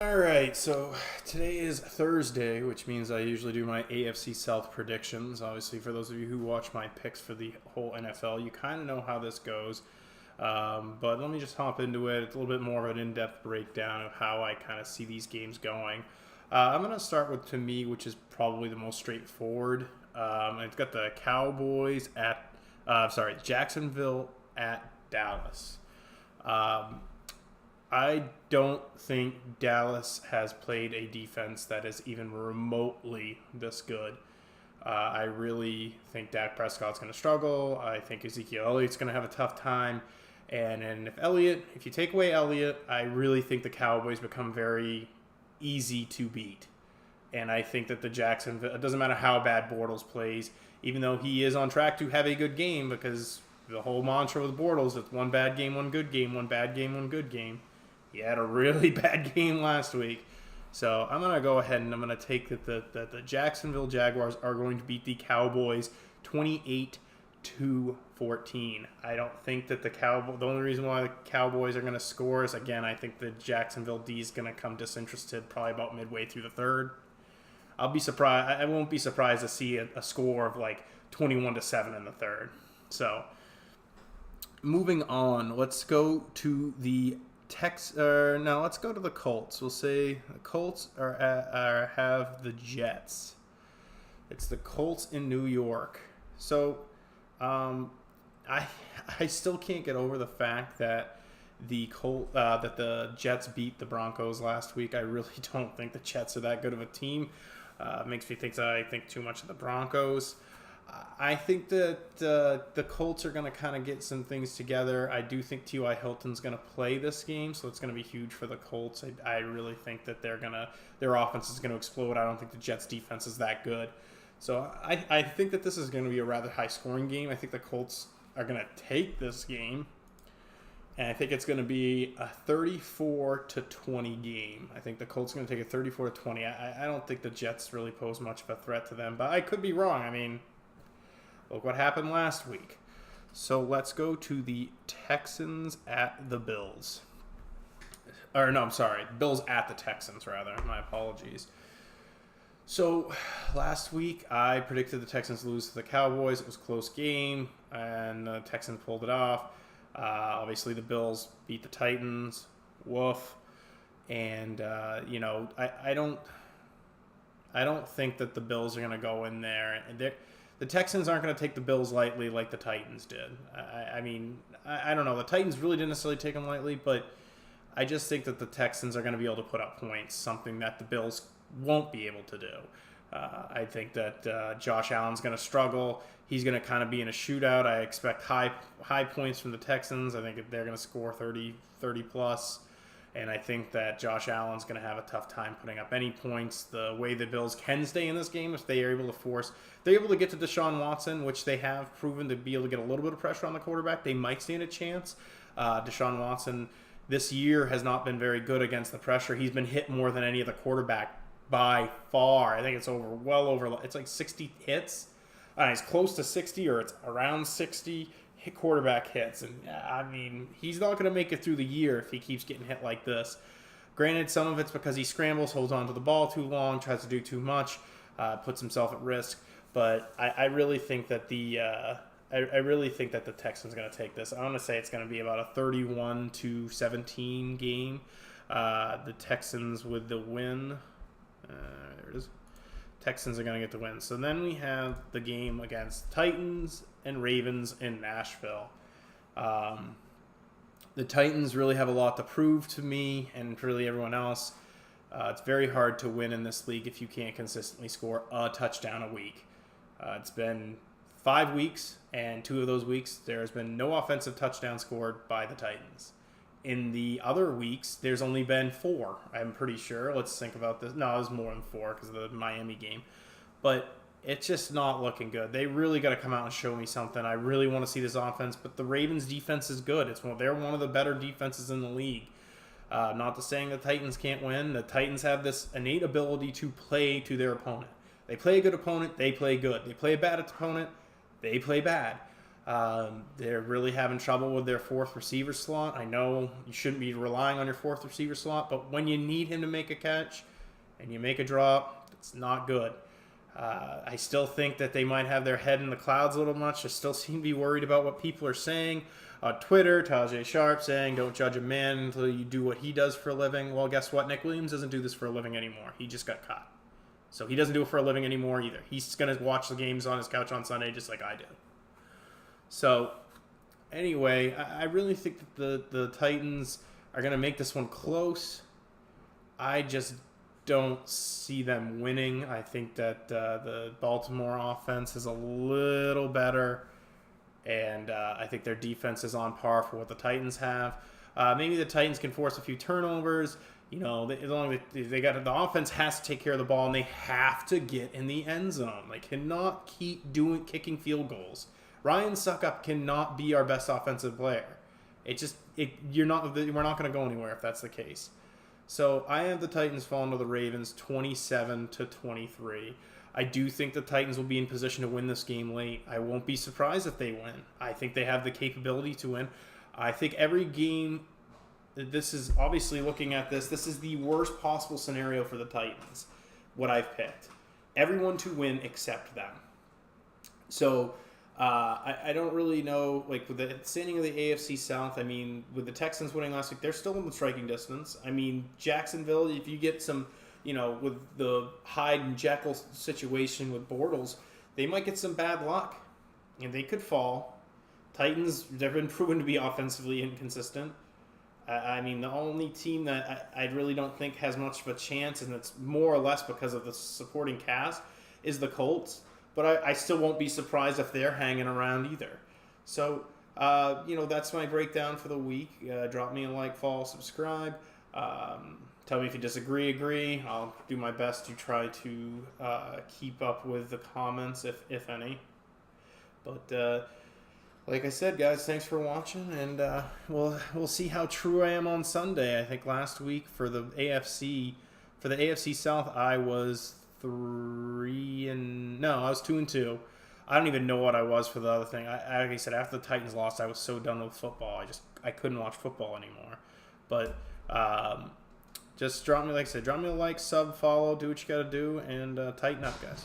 All right, so today is Thursday, which means I usually do my AFC South predictions. Obviously, for those of you who watch my picks for the whole NFL, you kind of know how this goes. But let me just hop into it. It's a little bit more of an in-depth breakdown of how I kind of see these games going. I'm going to start with, to me, which is probably the most straightforward. It's got the Cowboys Jacksonville at Dallas. I don't think Dallas has played a defense that is even remotely this good. I really think Dak Prescott's going to struggle. I think Ezekiel Elliott's going to have a tough time. And if you take away Elliott, I really think the Cowboys become very easy to beat. And I think that it doesn't matter how bad Bortles plays, even though he is on track to have a good game, because the whole mantra with Bortles is one bad game, one good game, one bad game, one good game. He had a really bad game last week. So I'm going to go ahead and I'm going to take that the Jacksonville Jaguars are going to beat the Cowboys 28-14. I don't think that the only reason why the Cowboys are going to score is, again, I think the Jacksonville D is going to come disinterested probably about midway through the third. I'll be surprised. I won't be surprised to see a score of like 21-7 in the third. So moving on, let's go to the let's go to the Colts. We'll say the Colts have the Jets. It's the Colts in New York. So, I still can't get over the fact that that the Jets beat the Broncos last week. I really don't think the Jets are that good of a team. Makes me think that I think too much of the Broncos. I think that the Colts are going to kind of get some things together. I do think T.Y. Hilton's going to play this game, so it's going to be huge for the Colts. I really think that their offense is going to explode. I don't think the Jets' defense is that good. So I think that this is going to be a rather high-scoring game. I think the Colts are going to take this game, and I think it's going to be a 34-20 game. I think the Colts are going to take a 34-20. I don't think the Jets really pose much of a threat to them, but I could be wrong. I mean, look what happened last week. So let's go to the Texans at the Bills. Or no, I'm sorry. Bills at the Texans, rather. My apologies. So last week I predicted the Texans lose to the Cowboys. It was a close game, and the Texans pulled it off. Obviously, the Bills beat the Titans. Woof. And, I don't think that the Bills are going to go in there. The Texans aren't going to take the Bills lightly like the Titans did. I don't know. The Titans really didn't necessarily take them lightly, but I just think that the Texans are going to be able to put up points, something that the Bills won't be able to do. I think that Josh Allen's going to struggle. He's going to kind of be in a shootout. I expect high points from the Texans. I think they're going to score 30 plus. And I think that Josh Allen's going to have a tough time putting up any points. The way the Bills can stay in this game, if they're able to get to Deshaun Watson, which they have proven to be able to get a little bit of pressure on the quarterback, they might stand a chance. Deshaun Watson this year has not been very good against the pressure. He's been hit more than any other quarterback by far. I think it's it's like 60 hits. It's close to 60 or it's around 60 quarterback hits. And, he's not going to make it through the year if he keeps getting hit like this. Granted, some of it's because he scrambles, holds onto the ball too long, tries to do too much, puts himself at risk. But I really think that the Texans are going to take this. I want to say it's going to be about a 31-17 game. The Texans with the win. There it is. Texans are going to get the win. So then we have the game against Titans and Ravens in Nashville. The Titans really have a lot to prove to me and really everyone else. It's very hard to win in this league if you can't consistently score a touchdown a week. It's been 5 weeks, and 2 of those weeks there has been no offensive touchdown scored by the Titans. In the other weeks, there's only been 4, I'm pretty sure. Let's think about this. No, it was more than 4 because of the Miami game. But it's just not looking good. They really got to come out and show me something. I really want to see this offense, but the Ravens' defense is good. They're one of the better defenses in the league. Not to saying the Titans can't win. The Titans have this innate ability to play to their opponent. They play a good opponent, they play good. They play a bad opponent, they play bad. They're really having trouble with their fourth receiver slot. I know you shouldn't be relying on your fourth receiver slot, but when you need him to make a catch and you make a drop, it's not good. I still think that they might have their head in the clouds a little much. I still seem to be worried about what people are saying. On Twitter, Tajay Sharp saying, don't judge a man until you do what he does for a living. Well, guess what? Nick Williams doesn't do this for a living anymore. He just got caught. So he doesn't do it for a living anymore either. He's going to watch the games on his couch on Sunday just like I do. So, anyway, I really think that the Titans are going to make this one close. I just don't see them winning. I think that the Baltimore offense is a little better, and I think their defense is on par for what the Titans have. Maybe the Titans can force a few turnovers. You know, as long as they got the offense has to take care of the ball, and they have to get in the end zone. They cannot keep kicking field goals. Ryan Suckup cannot be our best offensive player. We're not going to go anywhere if that's the case. So I have the Titans falling to the Ravens 27-23. I do think the Titans will be in position to win this game late. I won't be surprised if they win. I think they have the capability to win. I think every game, this is obviously looking at this is the worst possible scenario for the Titans, what I've picked. Everyone to win except them. So I don't really know, like, with the standing of the AFC South, I mean, with the Texans winning last week, they're still in the striking distance. I mean, Jacksonville, if you get some, with the Hyde and Jekyll situation with Bortles, they might get some bad luck, and they could fall. Titans, they've been proven to be offensively inconsistent. I mean, the only team that I really don't think has much of a chance, and it's more or less because of the supporting cast, is the Colts. But I still won't be surprised if they're hanging around either. So, that's my breakdown for the week. Drop me a like, follow, subscribe. Tell me if you disagree, agree. I'll do my best to try to keep up with the comments, if any. But like I said, guys, thanks for watching, and we'll see how true I am on Sunday. I think last week for the AFC South, I was 2-2. I don't even know what I was for the other thing. Like I said, after the Titans lost, I was so done with football. I couldn't watch football anymore. But just drop me a like, sub, follow, do what you got to do, and tighten up, guys.